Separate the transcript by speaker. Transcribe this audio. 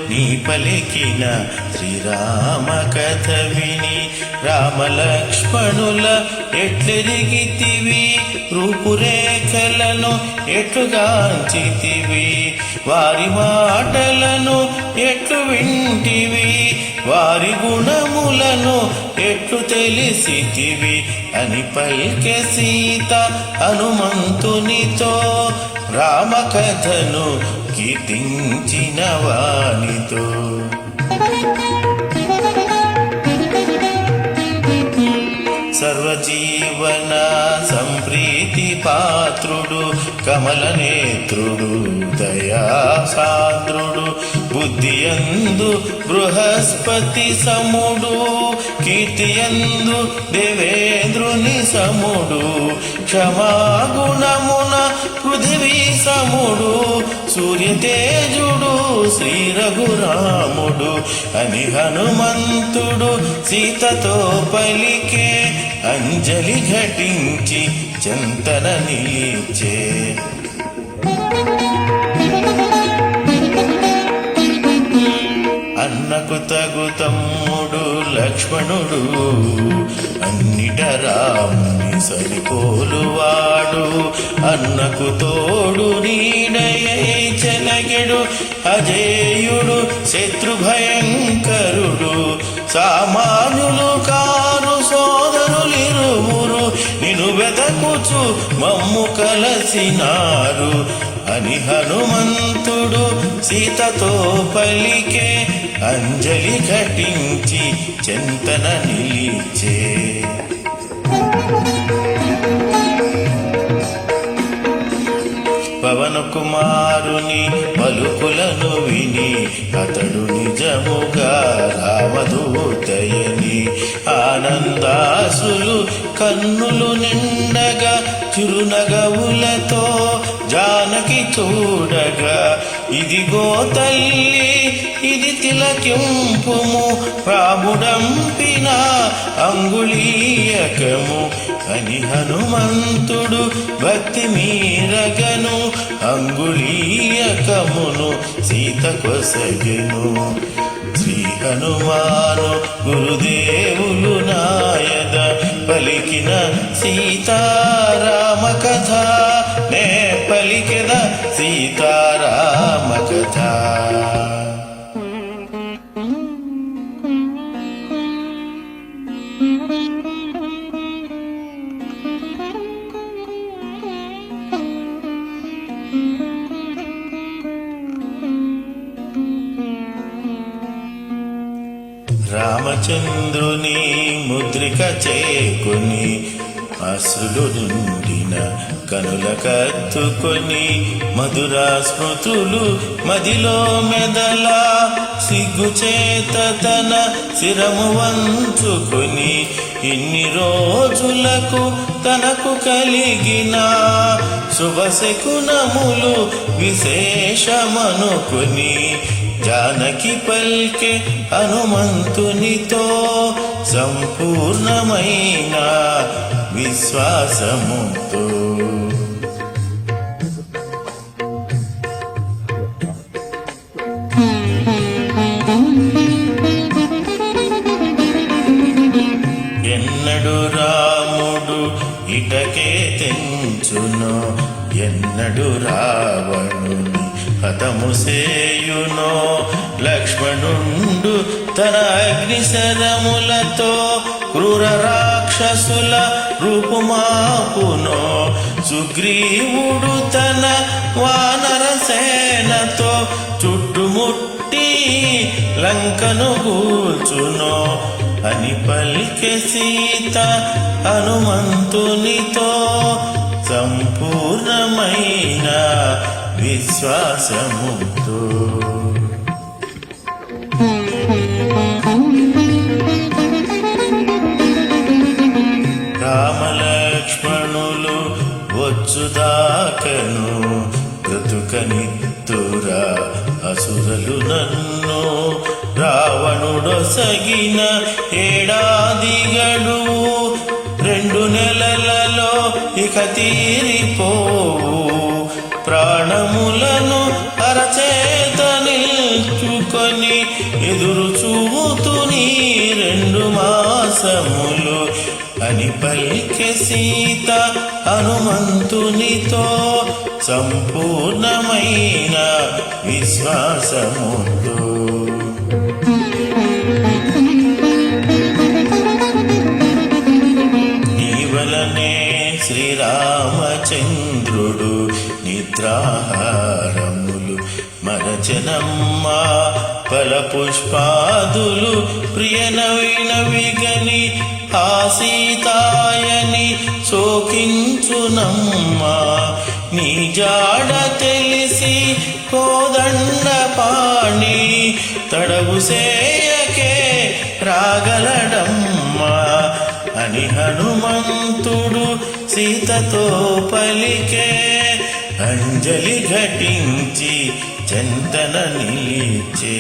Speaker 1: నీ పలికిన శ్రీరామ కథ విని రామలక్ష్మణుల ఎట్లెరిగితివి, రూపురేఖలను ఎట్లుగాంచితివి, వారి మాటలను ఎట్లు వింటివి, వారి గుణములను ఎట్లు తెలిసితివి అని పల్కె సీత హనుమంతునితో, రామకథను కీర్తించిన వానితో. సర్వజీవన సంప్రీతి పాత్రుడు, కమల నేత్రుడు, దయాసాంద్రుడు, బుద్ధియందు బృహస్పతి సముడు, కీర్తియందు దేవేంద్రుని సముడు, క్షమాగుణమున పృథివీ సముడు, సూర్యతేజుడు శ్రీ రఘురాముడు అని హనుమంతుడు సీతతో పలికే, అంజలి ఘటించి చెంతన నిలిచే. అన్నకు తగు తమ్ముడు లక్ష్మణుడు, అన్నిట రాముని సరిపోలువాడు, అన్నకు తోడు నీడయై చెలగెడు, అజేయుడు శత్రుభయంకరుడు, సామాన్యులు కారు సోదరులిరువురు, నిన్ను వెతకుచు మమ్ము కలసినారు అని హనుమంతుడు సీతతో పలికే, అంజలి ఘటించి చెంతన నిలిచే. పవన కుమారుని పలుకులను విని అతడు నిజముగా రామదూతయని, ఆనందాసులు కన్నులు నిండగా చిరునగవులతో జానకి చూడగా, ఇదిగో తల్లి ఇది తిలకింపుము, రాముడంపిన అంగుళీయకము అని హనుమంతుడు భక్తి మీరగను, అంగుళీయకమును సీత కొసగెను. శ్రీ హనుమాను గురుదేవులు నాయద పలికిన సీతారామ కథ, నే పలికెద సీతారామ కథ. రామచంద్రుని ముద్రిక చేకొని అశ్రులు నిండిన కనుల కత్తుకొని, మధురా స్మృతులు మదిలో మెదల, సిగ్గుచేత తన శిరము వంచుకొని, ఇన్ని రోజులకు తనకు కలిగిన శుభశకునములు విశేషమనుకొని, జానకి పల్కె హనుమంతునితో సంపూర్ణమైన విశ్వాసముతో. ఎన్నడు రాముడు ఇటకే తెంచునో, ఎన్నడు రావణుని హతము సేయునో, లక్ష్మణుండు తన అగ్నిశరములతో క్రూర రాక్షసుల రూపుమాపునో, సుగ్రీవుడు తన వానర సేనతో చుట్టుముట్టి లంకను గూల్చునో అని పలికె సీత హనుమంతునితో, సంపూర్ణమైన విశ్వాసముతో. రామలక్ష్మణులు వచ్చుదాకను బ్రతుకనిత్తురా అసురలు నన్ను, రావణుడొసగిన ఏడాది గడువు 2 నెలలలో ఇక తీరిపోవు, ప్రాణములను అరచేత నిల్చు ఎదుర్కొని ఎదురు చూతుని 2 మాసములు అని పలికె సీత హనుమంతునితో సంపూర్ణమైన విశ్వాసముతో. నీవలనే శ్రీరామచంద్రుడు నిద్రాహారములు మరచనమ్మా ఫలపుష్పాదులు ప్రియనవినవిగని ఆ సీతాయని శోకించునమ్మా. నీ జాడ తెలిసి కోదండ పాణి తడవు సేయకే రాగలడమ్మా అని హనుమంతుడు సీతతో పలికే. అంజలి ఘటించి చెంతన నిలిచే.